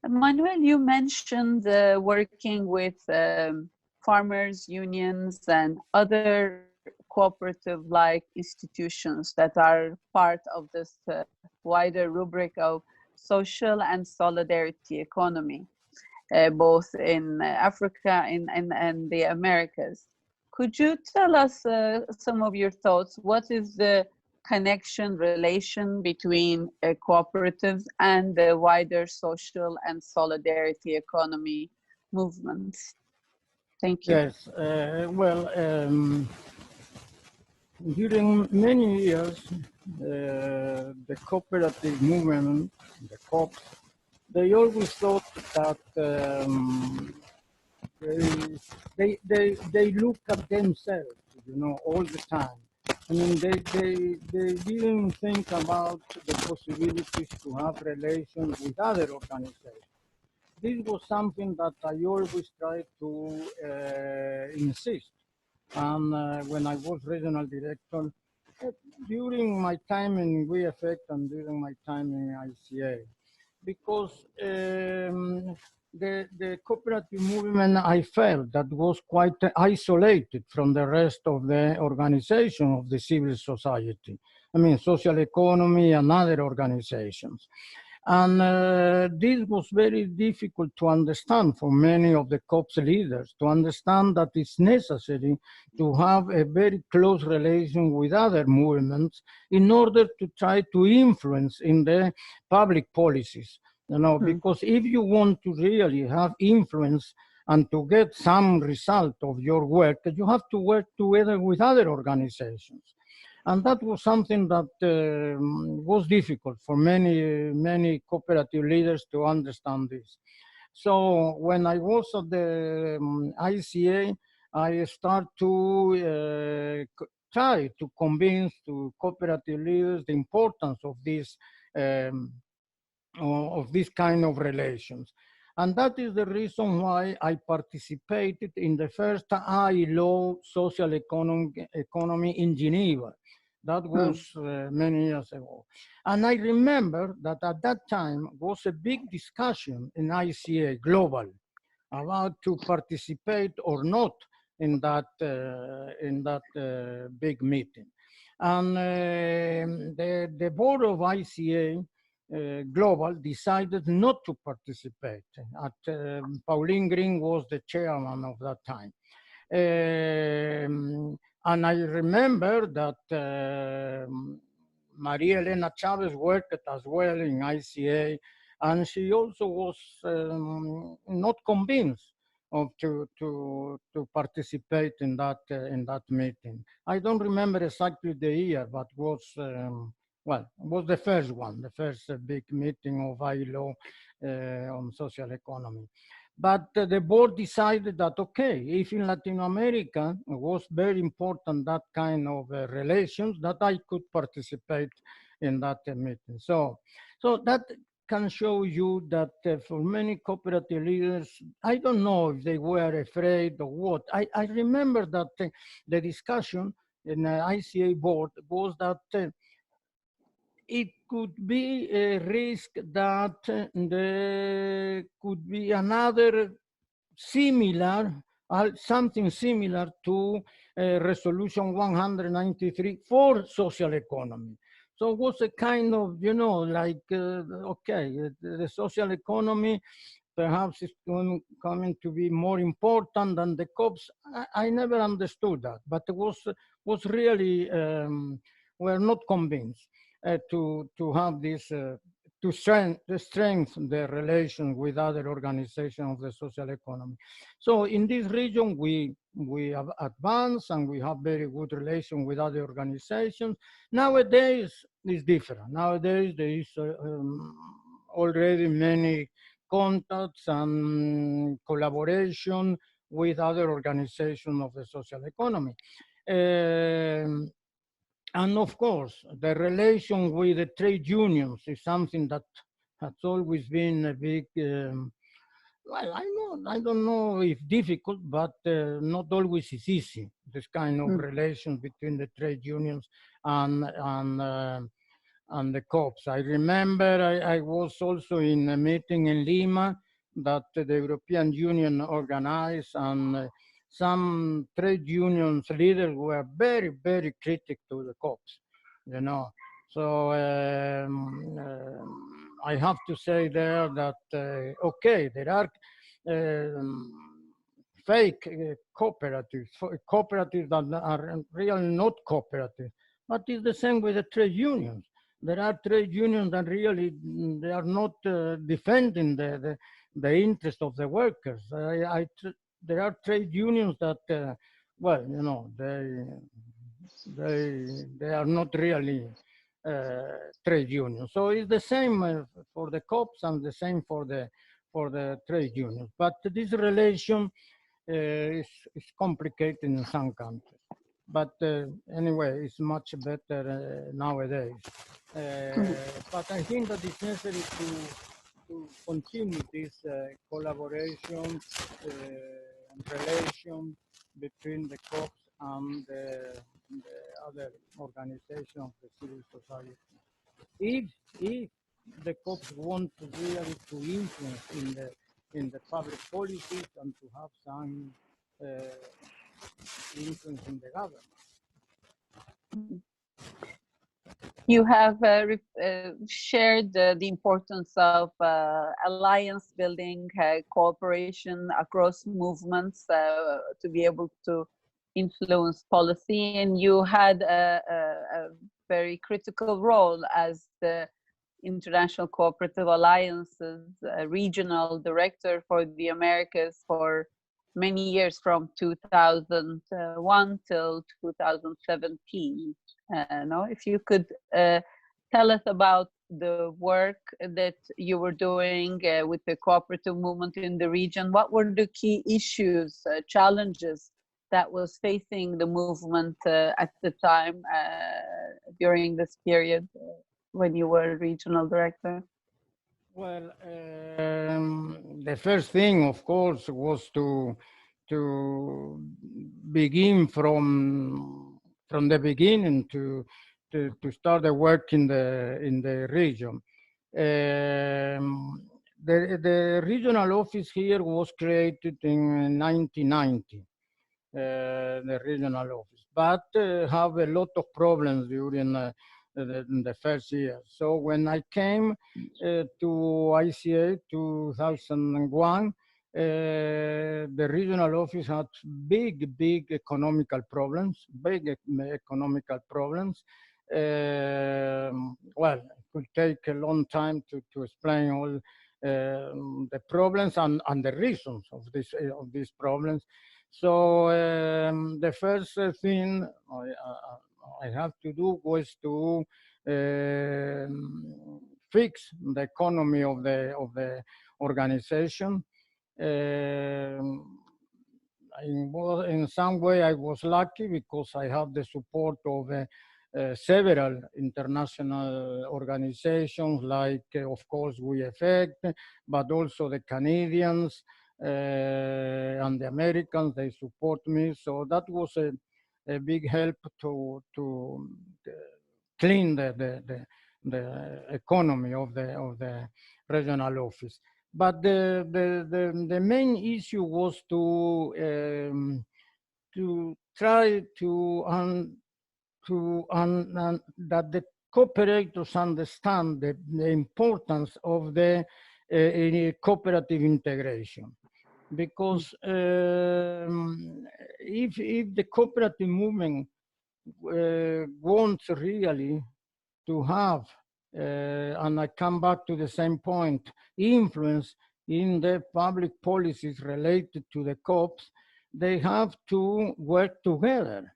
Manuel, you mentioned working with farmers, unions, and other cooperative-like institutions that are part of this wider rubric of social and solidarity economy, both in Africa and the Americas. Could you tell us some of your thoughts? What is the connection, relation between cooperatives and the wider social and solidarity economy movements? Thank you. Yes, during many years, the cooperative movement, the COPs, they always thought that they look at themselves, all the time. I mean, they didn't think about the possibilities to have relations with other organizations. This was something that I always tried to insist. And when I was regional director, during my time in VFX and during my time in ICA, because the cooperative movement, I felt that was quite isolated from the rest of the organization of the civil society. I mean, social economy and other organizations. And this was very difficult to understand for many of the COP's leaders, to understand that it's necessary to have a very close relation with other movements in order to try to influence in the public policies. Because if you want to really have influence and to get some result of your work, you have to work together with other organizations. And that was something that was difficult for many cooperative leaders to understand this. So when I was at the ICA, I started to try to convince to cooperative leaders the importance of this kind of relations. And that is the reason why I participated in the first ILO social economy in Geneva. That was many years ago. And I remember that at that time was a big discussion in ICA global about to participate or not in that big meeting. And the board of ICA Global decided not to participate. Pauline Green was the chairman of that time. And I remember that Maria Elena Chavez worked as well in ICA, and she also was not convinced of to participate in that meeting. I don't remember exactly the year, but was well, it was the first one, the first big meeting of ILO on social economy. But the board decided that, okay, if in Latin America it was very important, that kind of relations, that I could participate in that meeting. So that can show you that for many cooperative leaders, I don't know if they were afraid or what. I remember that the discussion in the ICA board was that it could be a risk that there could be another similar, something similar to Resolution 193 for social economy. So it was a kind of, like, okay, the social economy perhaps is coming to be more important than the COPs. I never understood that, but it was really, we're not convinced. To have this, to strengthen the relation with other organizations of the social economy. So in this region, we have advanced and we have very good relation with other organizations. Nowadays, it's different. Nowadays, there is already many contacts and collaboration with other organizations of the social economy. And of course, the relation with the trade unions is something that has always been a big, well, I don't know if difficult, but not always is easy, this kind of relation between the trade unions and and the COPs. I remember I was also in a meeting in Lima that the European Union organized, and some trade unions leaders were very, very critical to the COPs, you know. So I have to say there that, okay, there are fake cooperatives, cooperatives that are really not cooperative, but it's the same with the trade unions. There are trade unions that really, they are not defending the interest of the workers. There are trade unions that, well, you know, they are not really trade unions. So it's the same for the COPs and the same for the trade unions. But this relation is complicated in some countries. But anyway, it's much better nowadays. But I think that it's necessary to continue this collaboration and relation between the COPs and the other organizations of the civil society. If the COPs want to really to influence in the public policies and to have some influence in the government. You have shared the importance of alliance building, cooperation across movements to be able to influence policy, and you had a very critical role as the International Cooperative Alliance's regional director for the Americas for many years, from 2001 till 2017. No, if you could tell us about the work that you were doing with the cooperative movement in the region. What were the key issues, challenges that was facing the movement at the time during this period when you were regional director? Well, the first thing, of course, was to begin from the beginning to start the work in the region. The regional office here was created in 1990. The regional office, but have a lot of problems during the first year. So when I came to ICA 2001, the regional office had big economical problems, well, it could take a long time to explain all the problems and the reasons of these problems. So the first thing I have to do was to fix the economy of the organization. In some way, I was lucky because I have the support of several international organizations, like, of course, We Effect, but also the Canadians and the Americans. They support me. So that was a big help to clean the economy of the regional office. But the main issue was to try to that the cooperators understand the importance of the cooperative integration, because if the cooperative movement wants really to have, and I come back to the same point, influence in the public policies related to the COPs, they have to work together.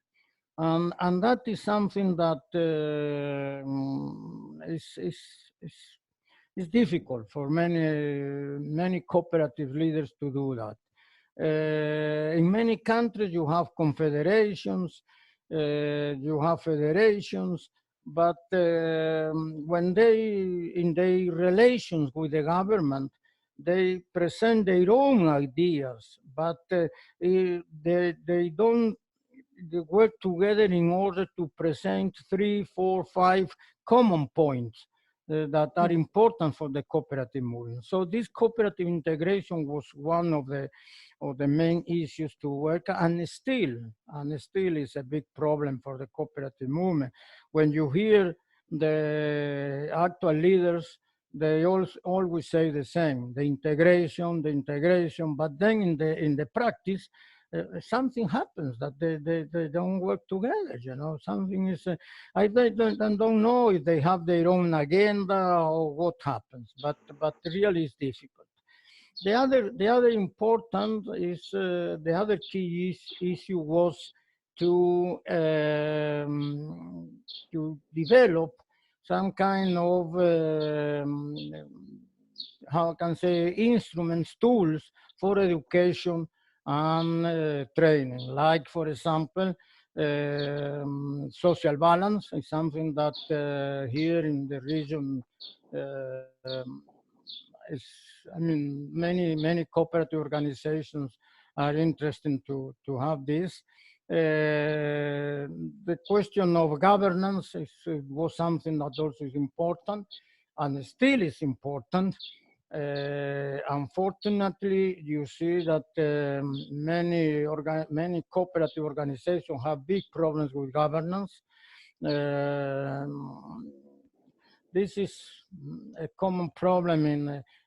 And that is something that is difficult for many cooperative leaders to do that. In many countries, you have confederations, you have federations, but when in their relations with the government, they present their own ideas, but they don't they work together in order to present 3, 4, 5 common points that are important for the cooperative movement. So this cooperative integration was one of the main issues to work, and still is a big problem for the cooperative movement. When you hear the actual leaders, they always say the same: the integration, but then in the practice, something happens that they don't work together. You know, something is. I don't know if they have their own agenda or what happens, but really it's difficult. The other important is the other key issue was to develop some kind of how can I say instruments, tools for education and training. Like, for example, social balance is something that here in the region is, I mean, many cooperative organizations are interested to have this. The question of governance was something that also is important and still is important. Unfortunately, you see that many cooperative organizations have big problems with governance. This is a common problem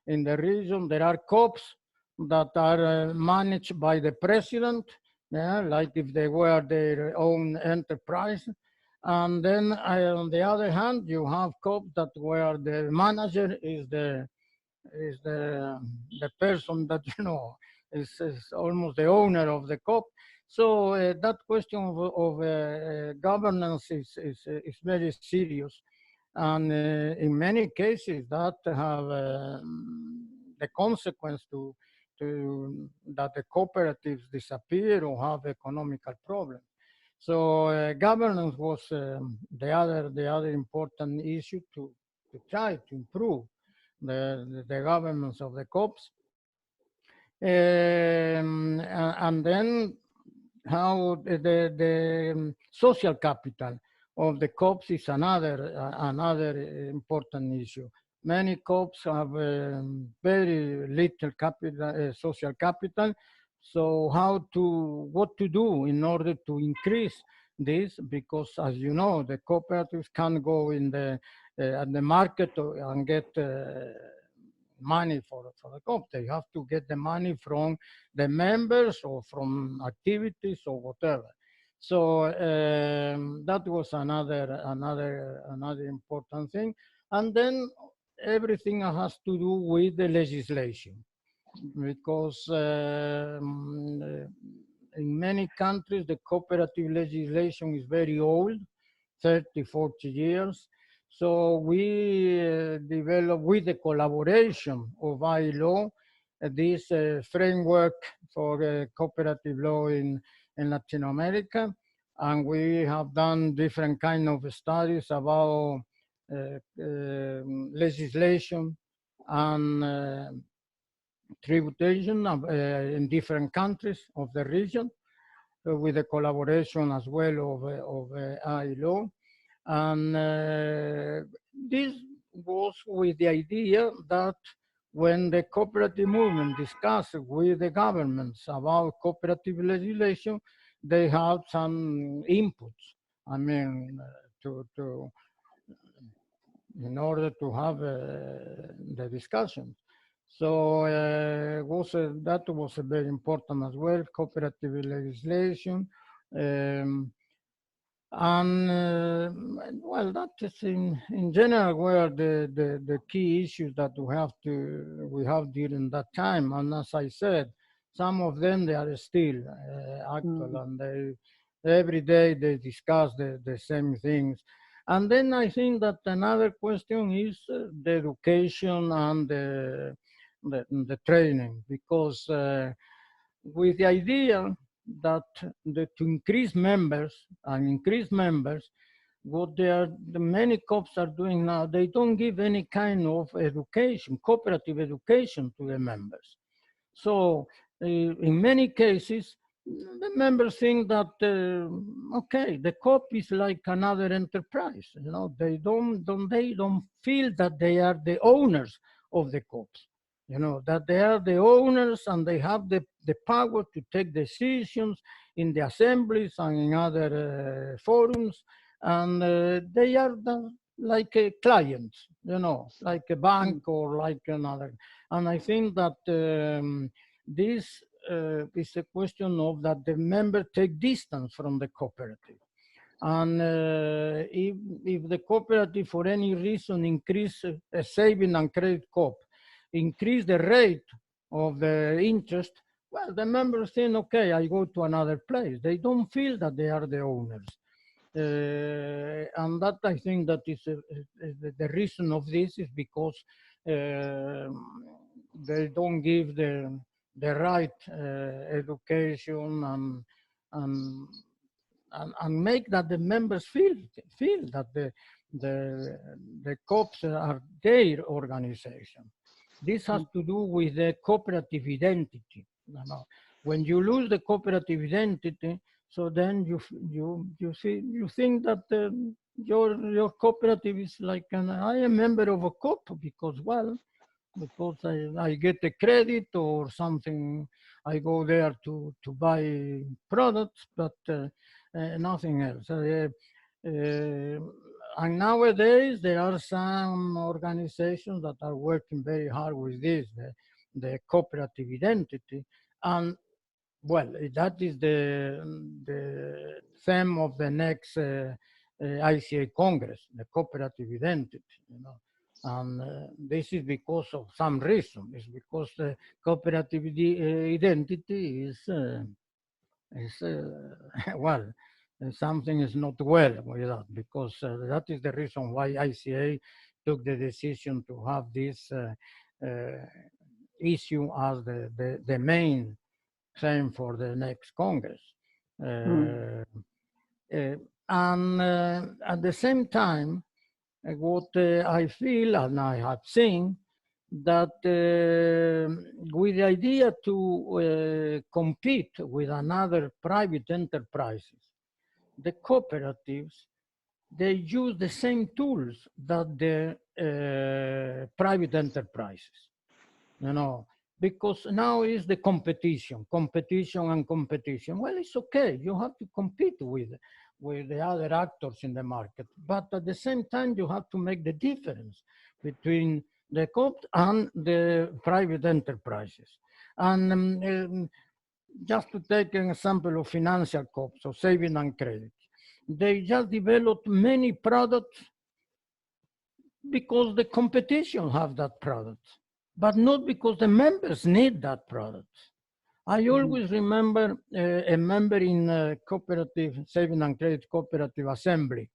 in the region. There are COPs that are managed by the president, like if they were their own enterprise. And then on the other hand, you have COPs that where the manager is the person that, you know, is almost the owner of the COP. So that question of governance is very serious. And in many cases that have the consequence to that the cooperatives disappear or have economical problems. So governance was the other important issue to try to improve the governance of the COPs. And then how the social capital of the COPs is another important issue. Many COPs have very little capital, social capital. So what to do in order to increase this? Because, as you know, the cooperatives can't go in at the market and get money for the COP. They have to get the money from the members or from activities or whatever. So that was another important thing. And then everything has to do with the legislation, because in many countries the cooperative legislation is very old, 30, 40 years. So we developed, with the collaboration of ILO, this framework for cooperative law in Latin America. And we have done different kind of studies about legislation and tributation in different countries of the region, with the collaboration as well of ILO. And this was with the idea that when the cooperative movement discussed with the governments about cooperative legislation, they had some inputs. I mean, in order to have the discussion. So that was very important as well, cooperative legislation. And well, that is in general were the key issues that we have during that time. And as I said, some of them, they are still actual, and every day they discuss the same things. And then I think that another question is the education and the training, because with the idea that to increase members, what the many COPs are doing now, they don't give any kind of education, cooperative education to the members. So in many cases, the members think that okay, the COP is like another enterprise. You know, they don't feel that they are the owners of the COPs. You know, that they are the owners and they have the power to take decisions in the assemblies and in other forums, and they are like a client, you know, like a bank or like another. And I think that this is a question of that the member take distance from the cooperative. And if the cooperative for any reason increase a saving and credit COP, increase the rate of the interest, well, the members think, okay, I go to another place. They don't feel that they are the owners. And that I think that is the reason of this is because they don't give the right education and make that the members feel that the COPs are their organization. This has to do with the cooperative identity. You know, when you lose the cooperative identity, so then you think that your cooperative is like I am a member of a COP because, well, because I get a credit or something, I go there to buy products, but nothing else. And nowadays there are some organizations that are working very hard with this, the cooperative identity, and well, that is the theme of the next ICA Congress, the cooperative identity, you know. And this is because of some reason. It's because the cooperative identity is well, something is not well with that, because that is the reason why ICA took the decision to have this issue as the main theme for the next Congress. And at the same time, what I feel and I have seen that with the idea to compete with another private enterprises, the cooperatives, they use the same tools that the private enterprises, you know, because now is the competition. Well, it's okay. You have to compete with the other actors in the market. But at the same time, you have to make the difference between the COP and the private enterprises. And just to take an example of financial COP, so saving and credit, they just developed many products because the competition have that product, but not because the members need that product. I always remember a member in cooperative, saving and credit cooperative assembly,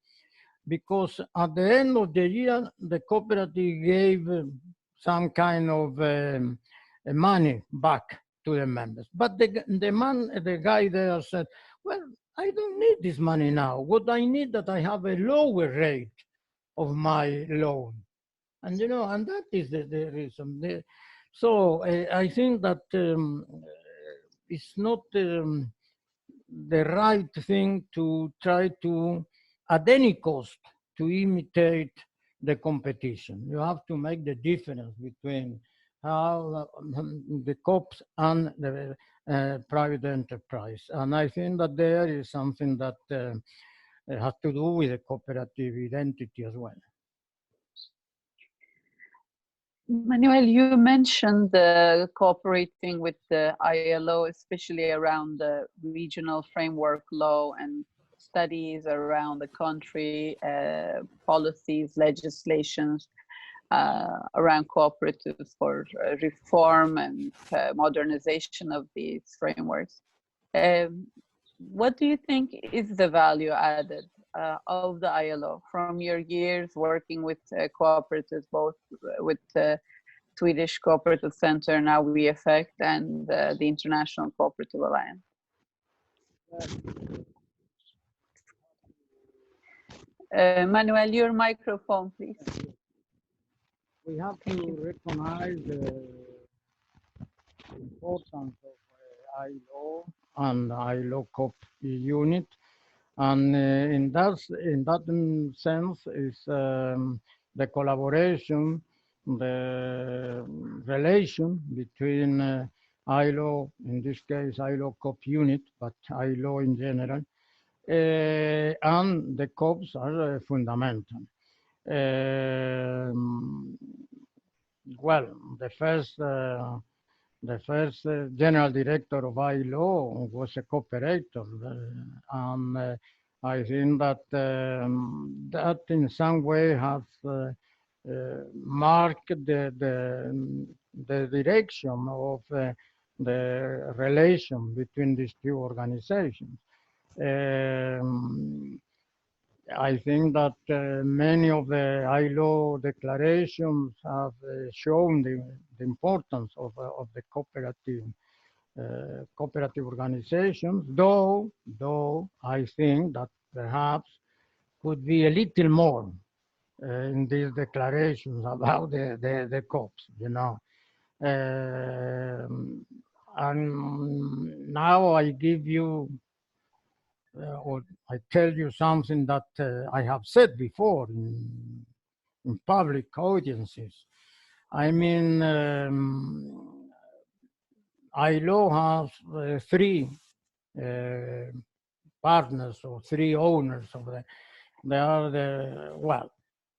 because at the end of the year, the cooperative gave some kind of money back to the members. But the guy there said, well, I don't need this money now. What I need that I have a lower rate of my loan. And, you know, and that is the reason. So I think that it's not the right thing to try to, at any cost, to imitate the competition. You have to make the difference between how the COPs and the private enterprise. And I think that there is something that has to do with the cooperative identity as well. Manuel, you mentioned the cooperating with the ILO, especially around the regional framework law and studies around the country, policies, legislations around cooperatives for reform and modernization of these frameworks. What do you think is the value added of the ILO from your years working with cooperatives, both with the Swedish Cooperative Center, now WeEffect, and the International Cooperative Alliance? Manuel, your microphone, please. We have to recognize the importance of ILO and ILO COOP unit. And in that sense is the collaboration, the relation between ILO, in this case ILO COP unit, but ILO in general, and the COPs are fundamental. Well, the first general director of ILO was a cooperator, and I think that that in some way has marked the direction of the relation between these two organizations. I think that many of the ILO declarations have shown the importance of the cooperative organizations, though I think that perhaps could be a little more in these declarations about the COPs, you know. And now I give you or I tell you something that I have said before in public audiences. I mean, ILO has three partners or three owners of the. They are the well,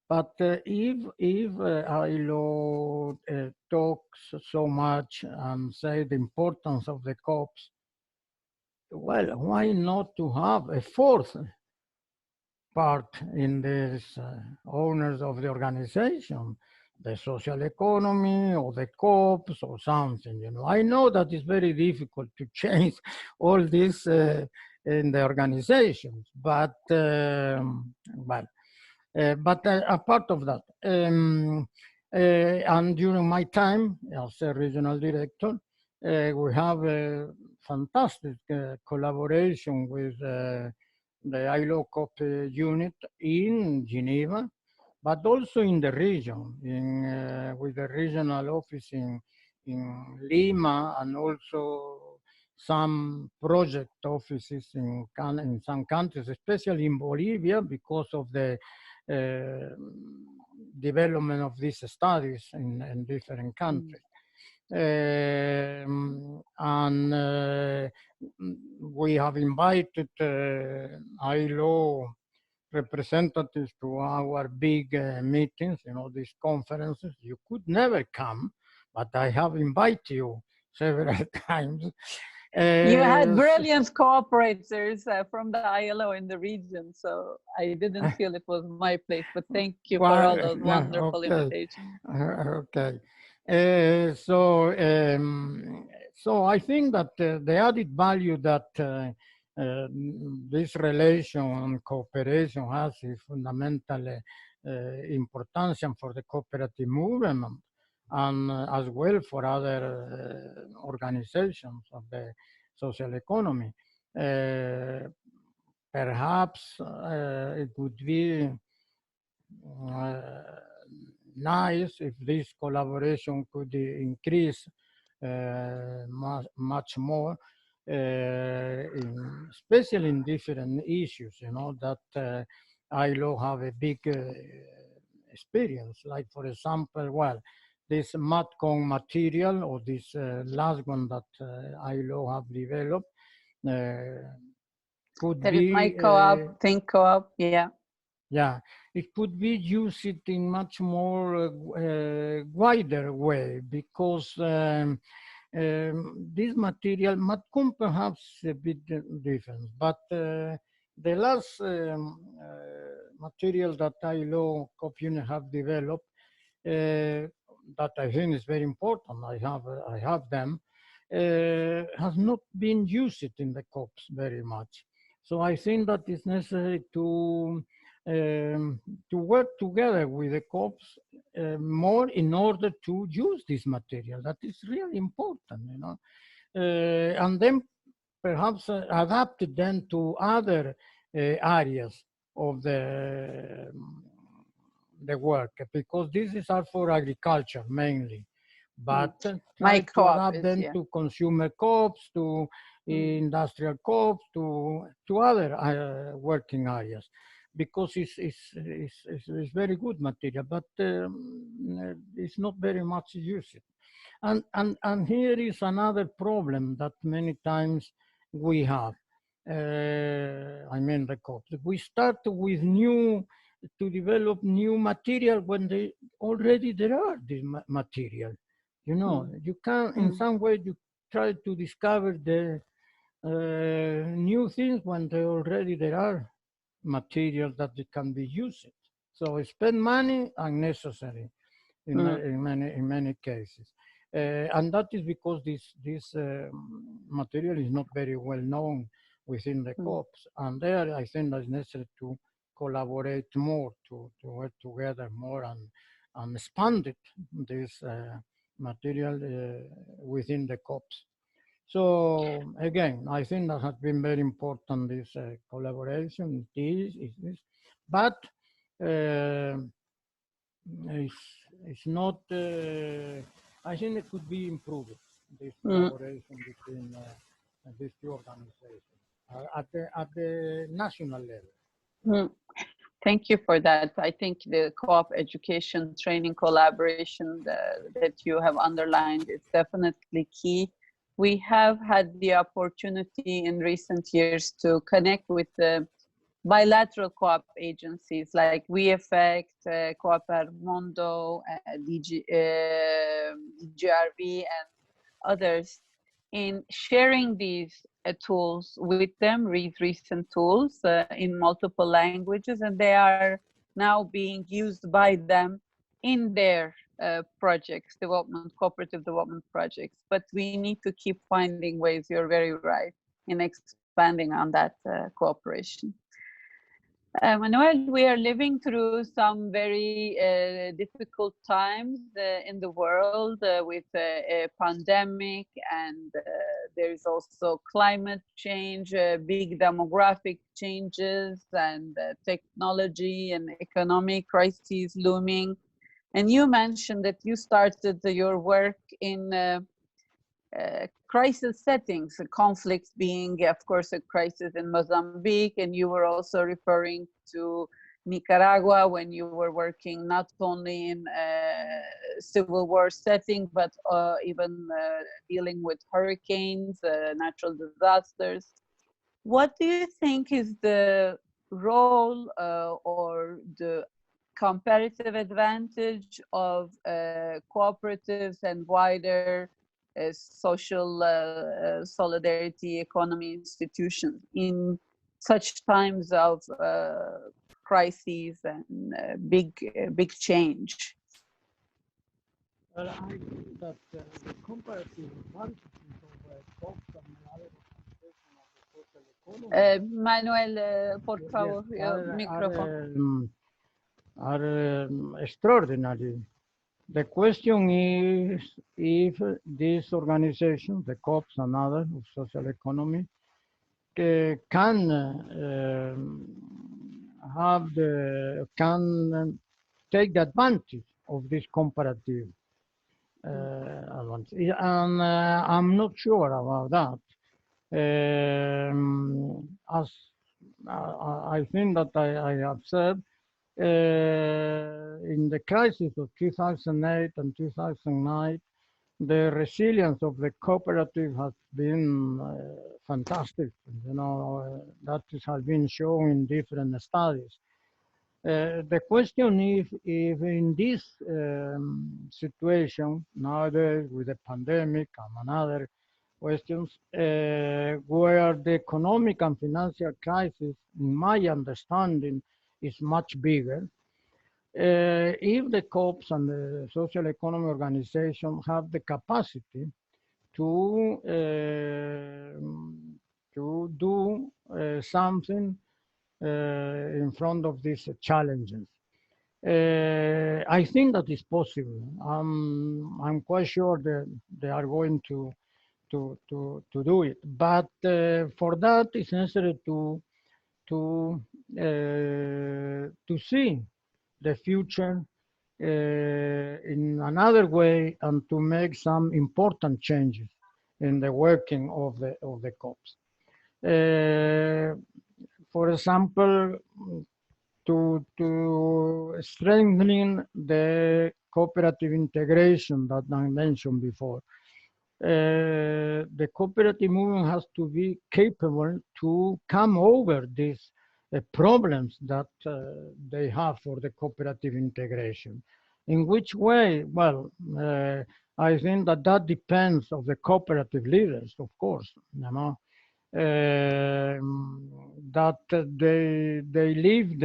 but if ILO talks so much and say the importance of the COPs, well, why not to have a fourth part in these owners of the organization, the social economy or the COPs or something, you know. I know that it's very difficult to change all this in the organizations, but apart of that, and during my time as a regional director, we have a fantastic collaboration with the ILO COP unit in Geneva, but also in the region, with the regional office in Lima, and also some project offices in some countries, especially in Bolivia, because of the development of these studies in different countries. And we have invited ILO representatives to our big meetings, you know, these conferences. You could never come, but I have invited you several times. You had brilliant cooperators from the ILO in the region, so I didn't feel it was my place, but thank you for all those wonderful invitations. Okay. So I think that the added value that this relation and cooperation has is fundamental importance for the cooperative movement, and as well for other organizations of the social economy. Perhaps it would be nice if this collaboration could increase much more, especially in different issues, you know, that ILO have a big experience. Like, for example, well, this MatCon material, or this last one that ILO have developed, could that be... is my co-op, Think Co-op, yeah. Yeah, it could be used in much more wider way, because this material, MatCon perhaps a bit different, but the last material that ILO COP unit have developed, that I think is very important, I have them, has not been used in the COPs very much. So I think that it's necessary to work together with the COPs more in order to use this material. That is really important, you know, and then perhaps adapt it then to other areas of the work, because this is for agriculture mainly. but My try to co-op adapt is, them yeah. to consumer co-ops, to industrial co-ops, to other working areas, because it's very good material, but it's not very much used. And here is another problem that many times we have. I mean the COPs. We start with to develop new material when they already there are this material. You know, you can in some way you try to discover the new things when they already there are materials that they can be used. So spend money unnecessary in many cases. And that is because this material is not very well known within the COPs. And there, I think it's necessary to collaborate more, to work together more and expand it, this material within the COPs. So again, I think that has been very important, this collaboration, but it's not, I think it could be improved, this collaboration between these two organizations at the national level. Thank you for that. I think the co-op education training collaboration that you have underlined is definitely key. We have had the opportunity in recent years to connect with the bilateral co-op agencies like WeEffect, Cooper Mondo, DGRV, and others, in sharing these tools with them, recent tools in multiple languages, and they are now being used by them in their projects, cooperative development projects. But we need to keep finding ways, you're very right, in expanding on that cooperation. Manuel, we are living through some very difficult times in the world with a pandemic, and there is also climate change, big demographic changes, and technology and economic crises looming. And you mentioned that you started your work in crisis settings, conflicts being, of course, a crisis in Mozambique, and you were also referring to Nicaragua when you were working not only in a civil war setting, but even dealing with hurricanes, natural disasters. What do you think is the role or the comparative advantage of cooperatives and wider social solidarity economy institutions in such times of crises and big change? Well, I think that the comparative advantages of COPs and other organizations of the social economy, Manuel, por favor, microphone. Are extraordinary. The question is if these organizations, the COPs and others of social economy, can take the advantage of this comparative advantage, and I'm not sure about that. As I think that I have said, in the crisis of 2008 and 2009, the resilience of the cooperative has been fantastic. You know, that has been shown in different studies. The question is if in this situation, nowadays with the pandemic and other questions, where the economic and financial crisis, in my understanding, is much bigger, if the COPs and the social economy organization have the capacity to do something in front of these challenges. I think that is possible. I'm quite sure that they are going to do it. But for that, it's necessary to see the future in another way and to make some important changes in the working of the COPs. For example, to strengthening the cooperative integration that I mentioned before. The cooperative movement has to be capable to come over these problems that they have for the cooperative integration. In which way? Well, I think that depends on the cooperative leaders, of course, you know, that they leave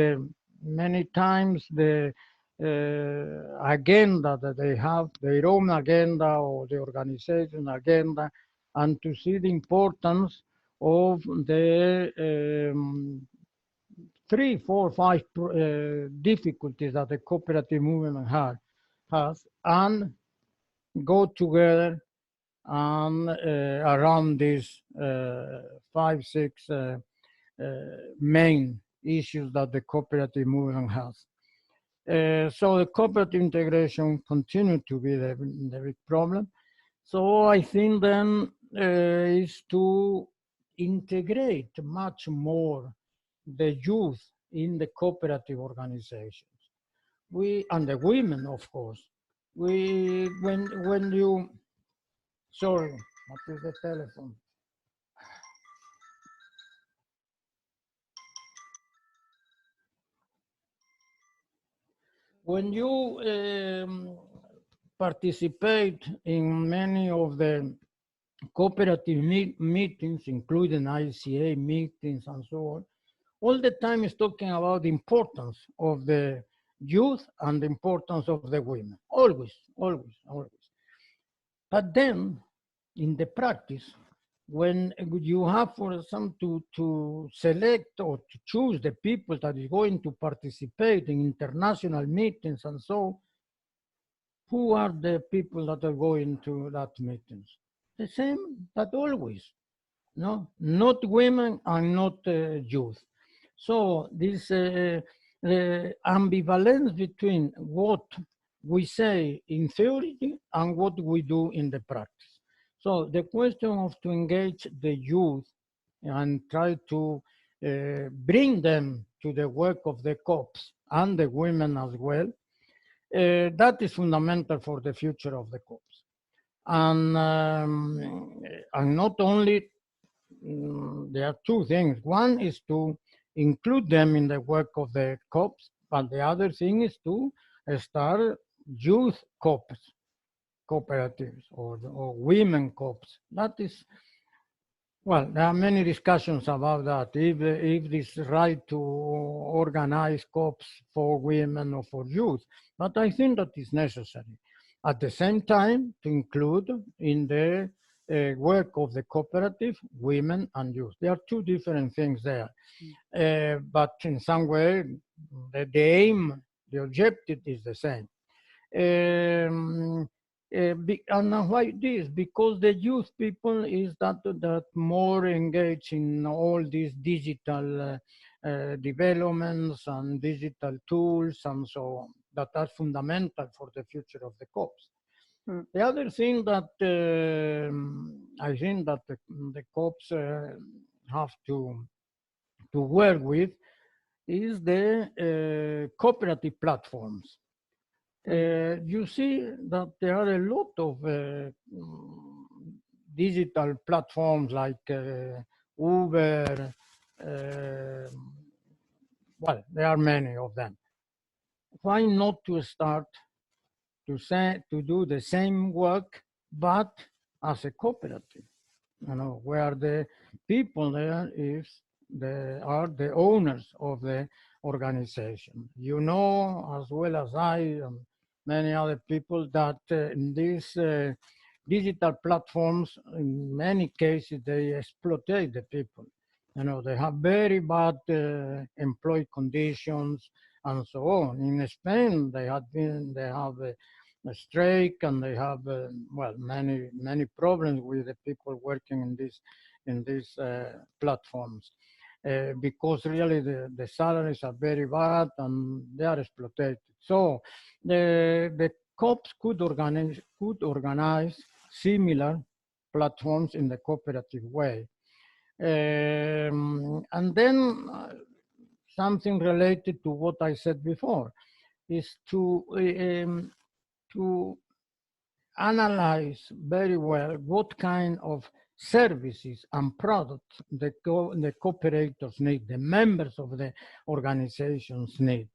many times the agenda that they have, their own agenda or the organization agenda, and to see the importance of the 3, 4, 5 difficulties that the cooperative movement has, and go together and around these 5, 6 main issues that the cooperative movement has. So the cooperative integration continues to be the big problem. So I think then is to integrate much more the youth in the cooperative organizations. And the women, of course. When you, sorry, what is the telephone? When you participate in many of the cooperative meetings, including ICA meetings and so on, all the time is talking about the importance of the youth and the importance of the women. Always, always, always. But then, in the practice, when you have, for example, to select or to choose the people that is going to participate in international meetings and so, who are the people that are going to that meetings? The same, but always, no, not women and not youth. So this ambivalence between what we say in theory and what we do in the practice. So the question of to engage the youth and try to bring them to the work of the COPs and the women as well, that is fundamental for the future of the COPs. And not only, there are two things. One is to include them in the work of the COPs, but the other thing is to start youth COPs, cooperatives, or women COPs. That is, well, there are many discussions about that. If this right to organize COPs for women or for youth, but I think that is necessary. At the same time, to include in the work of the cooperative, women and youth. There are two different things there. But in some way, the aim, the objective is the same. And why this? Because the youth people is that more engaged in all these digital developments and digital tools and so on, that are fundamental for the future of the COPs. The other thing that I think that the COPs have to work with is the cooperative platforms. You see that there are a lot of digital platforms like Uber. Well, there are many of them. Why not to start to do the same work, but as a cooperative? You know, where the people there are the owners of the organization. You know as well as I and many other people that in these digital platforms, in many cases, they exploit the people. You know, they have very bad employee conditions and so on. In Spain, they have a strike, and they have well, many problems with the people working in these platforms. because really the salaries are very bad and they are exploited. So the COPs could organize similar platforms in the cooperative way. And then something related to what I said before is to analyze very well what kind of services and products the cooperators need, the members of the organizations need,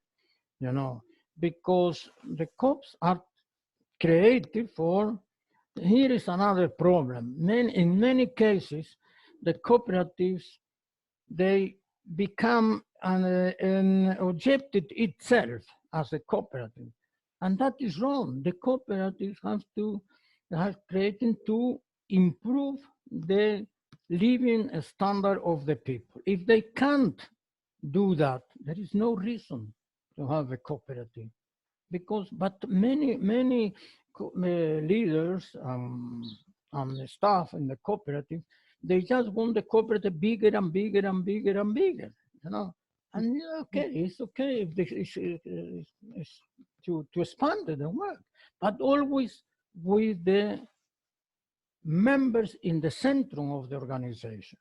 you know, because the COPs are created for, here is another problem. In many cases, the cooperatives, they become an objective itself as a cooperative. And that is wrong. The cooperatives have created to improve the living standard of the people. If they can't do that, there is no reason to have a cooperative. But many leaders and staff in the cooperative, they just want the cooperative bigger and bigger and bigger and bigger, you know. And okay, it's okay if this is to expand the work, but always with the members in the center of the organization.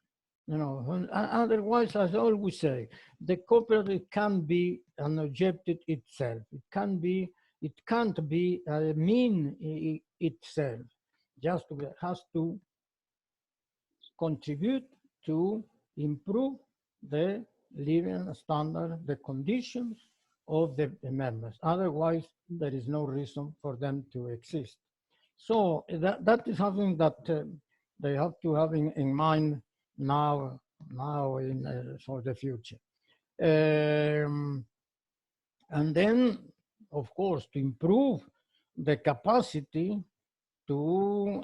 You know, otherwise, as I always say, the cooperative can be an objective itself. It can't be a mean itself. Just has to contribute to improve the living standard, the conditions of the members. Otherwise, there is no reason for them to exist. So that is something that they have to have in mind now for the future. And then, of course, to improve the capacity to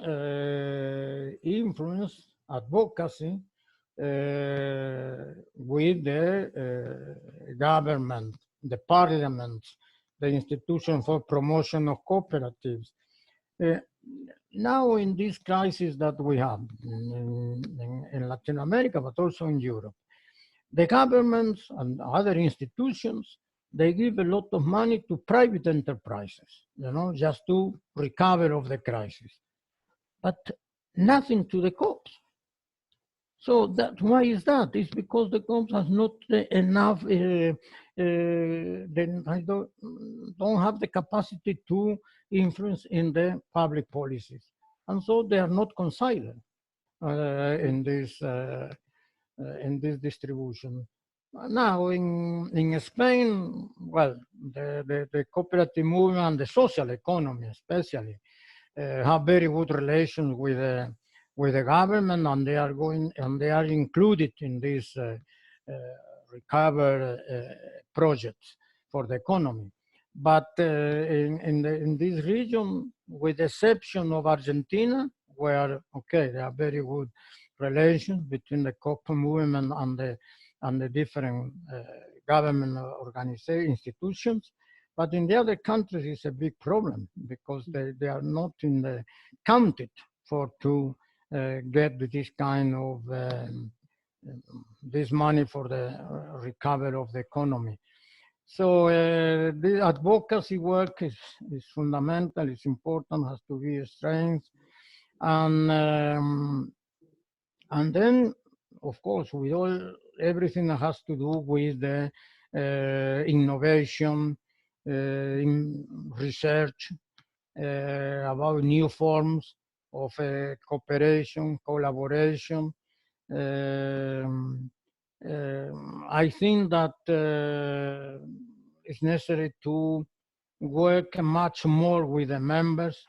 influence advocacy with the government, the parliament, the institution for promotion of cooperatives. Now in this crisis that we have in Latin America, but also in Europe, the governments and other institutions, they give a lot of money to private enterprises, you know, just to recover of the crisis, but nothing to the COPs. So why is that? It's because the COPs has not enough, they don't have the capacity to influence in the public policies. And so they are not considered in this distribution. Now in Spain, well, the cooperative movement and the social economy especially have very good relations with the government, and they are included in these recovery projects for the economy. But in this region, with the exception of Argentina, where okay, there are very good relations between the COP movement and the different government organization institutions. But in the other countries, it's a big problem because they are not counted to get this kind of this money for the recovery of the economy. So the advocacy work is fundamental, it's important, has to be a strength. And then, of course, with everything that has to do with the innovation, in research, about new forms of cooperation, collaboration. I think that it's necessary to work much more with the members,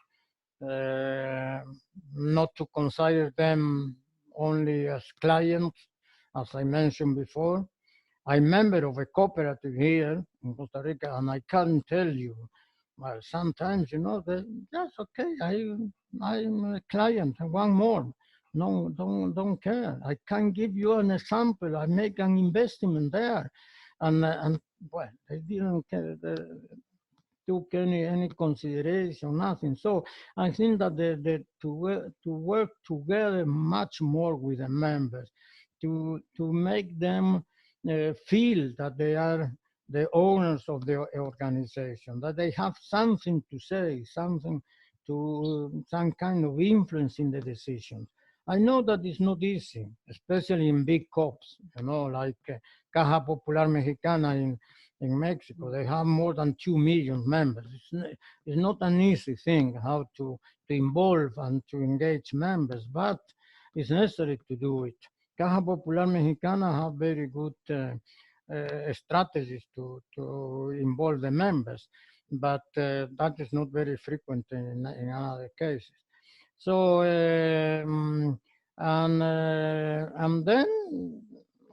not to consider them only as clients, as I mentioned before. I'm a member of a cooperative here in Costa Rica, and I can tell you, well, sometimes, you know, that's okay, I'm a client, I want more. No, don't care. I can give you an example. I make an investment there, and well, they didn't took any consideration, nothing. So I think that to work together much more with the members, to make them feel that they are the owners of the organization, that they have something to say, something to some kind of influence in the decisions. I know that it's not easy, especially in big COPs, you know, like Caja Popular Mexicana in Mexico. They have more than 2 million members. It's not an easy thing how to involve and to engage members, but it's necessary to do it. Caja Popular Mexicana have very good strategies to involve the members, but that is not very frequent in other cases. So, and then,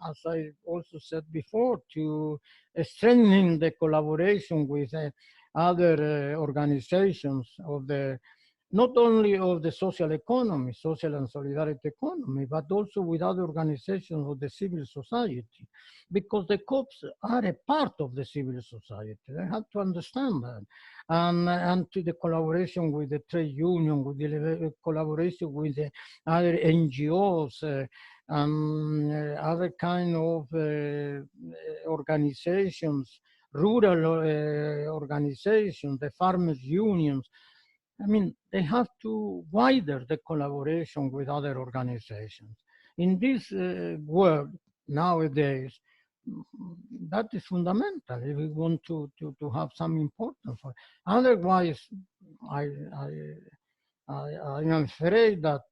as I also said before, to strengthen the collaboration with other organizations of the, not only of the social economy, social and solidarity economy, but also with other organizations of the civil society, because the COPs are a part of the civil society. They have to understand that. And to the collaboration with the trade union, with the collaboration with the other NGOs, other kind of organizations, rural organizations, the farmers' unions. I mean, they have to widen the collaboration with other organizations. In this world nowadays, that is fundamental if we want to have some importance. Otherwise, I am afraid that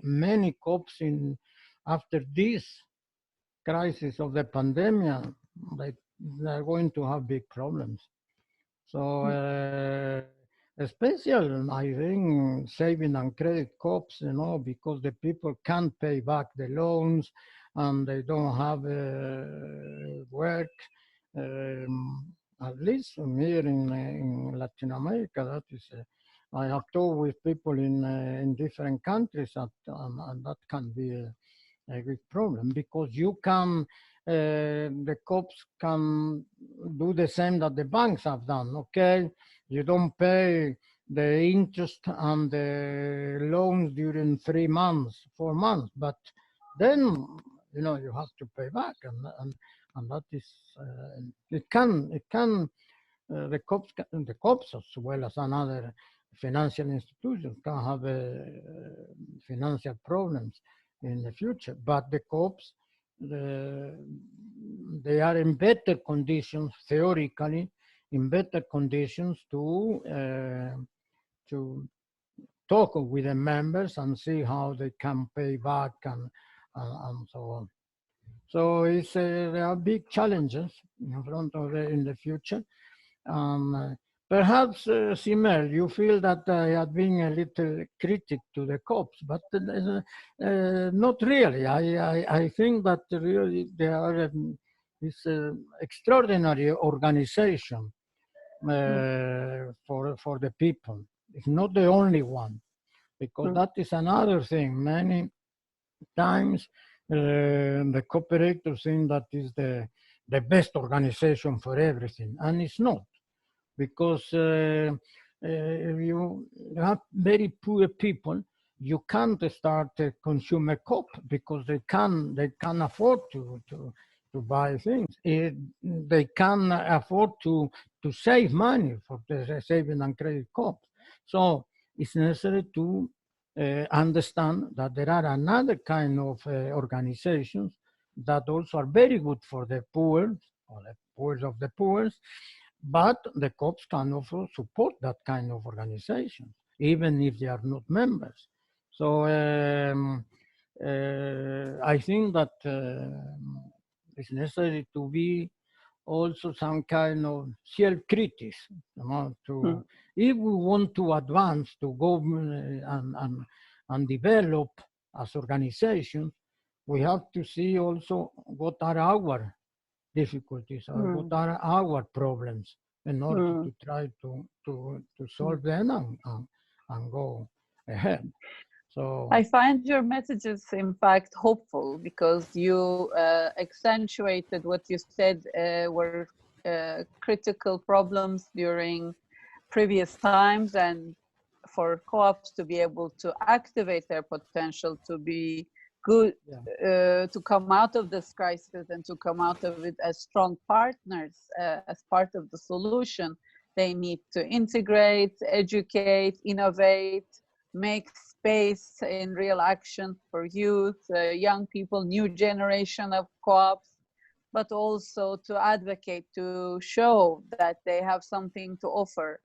many COPs after this crisis of the pandemic, they're going to have big problems. So especially, I think, saving and credit COPs, you know, because the people can't pay back the loans and they don't have work. At least here in Latin America, that is, I have talked with people in different countries, and that can be a big problem, because you can, the COPs can do the same that the banks have done, okay? You don't pay the interest and the loans during 3 months, 4 months, but then, you know, you have to pay back, and that is, the COPs as well as another financial institutions can have financial problems in the future, but the COPs, they are in better conditions, theoretically, in better conditions to talk with the members and see how they can pay back and so on. So there are big challenges in front of in the future. Perhaps, Simel, you feel that I have been a little critic to the COPs, but not really. I think that really they are this extraordinary organization for the people. It's not the only one, because that is another thing. Many times the cooperators think that is the best organization for everything, and it's not, because if you have very poor people, you can't start a consumer COP because they can afford to buy things. They can afford to save money for the saving and credit COP. So it's necessary to understand that there are another kind of organizations that also are very good for the poor, or the poor of the poor, but the COPs can also support that kind of organizations, even if they are not members. So I think that it's necessary to be also some kind of self-criticism, you know, if we want to advance, to go and develop as organizations, we have to see also what are our difficulties or what are our problems in order to try to solve them and go ahead. So I find your messages, in fact, hopeful, because you accentuated what you said were critical problems during previous times, and for co-ops to be able to activate their potential to be good to come out of this crisis and to come out of it as strong partners, as part of the solution. They need to integrate, educate, innovate, make space in real action for youth, young people, new generation of co-ops, but also to advocate, to show that they have something to offer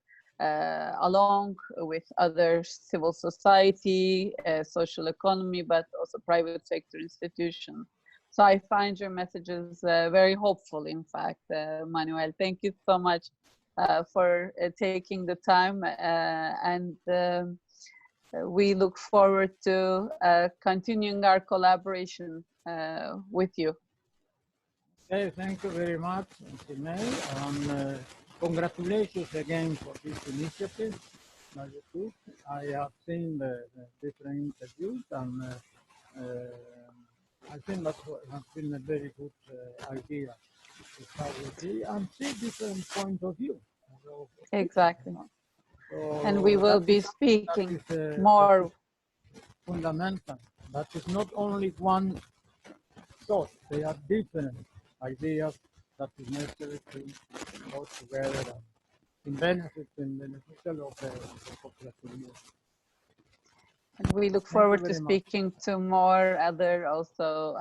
along with other civil society, social economy, but also private sector institutions. So I find your messages very hopeful, in fact, Manuel. Thank you so much for taking the time, and we look forward to continuing our collaboration with you. Okay, thank you very much, May, and congratulations again for this initiative. I have seen the different interviews, and I think that has been a very good idea to start with and see different points of view. Exactly. So and we will be speaking more. Fundamental. That is not only one thought, they are different ideas that is necessary to go together in beneficial of the cooperative. And we look forward to speaking to more other also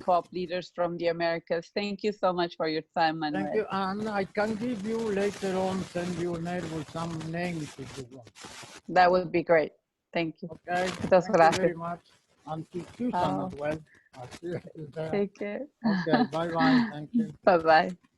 co-op leaders from the Americas. Thank you so much for your time, Manuel. Thank you, and I can give you later on, send you a mail with some names if you want. That would be great. Thank you. Okay, thank you very much. And to Susan as well. Take care. Okay, bye-bye. Thank you. Bye-bye.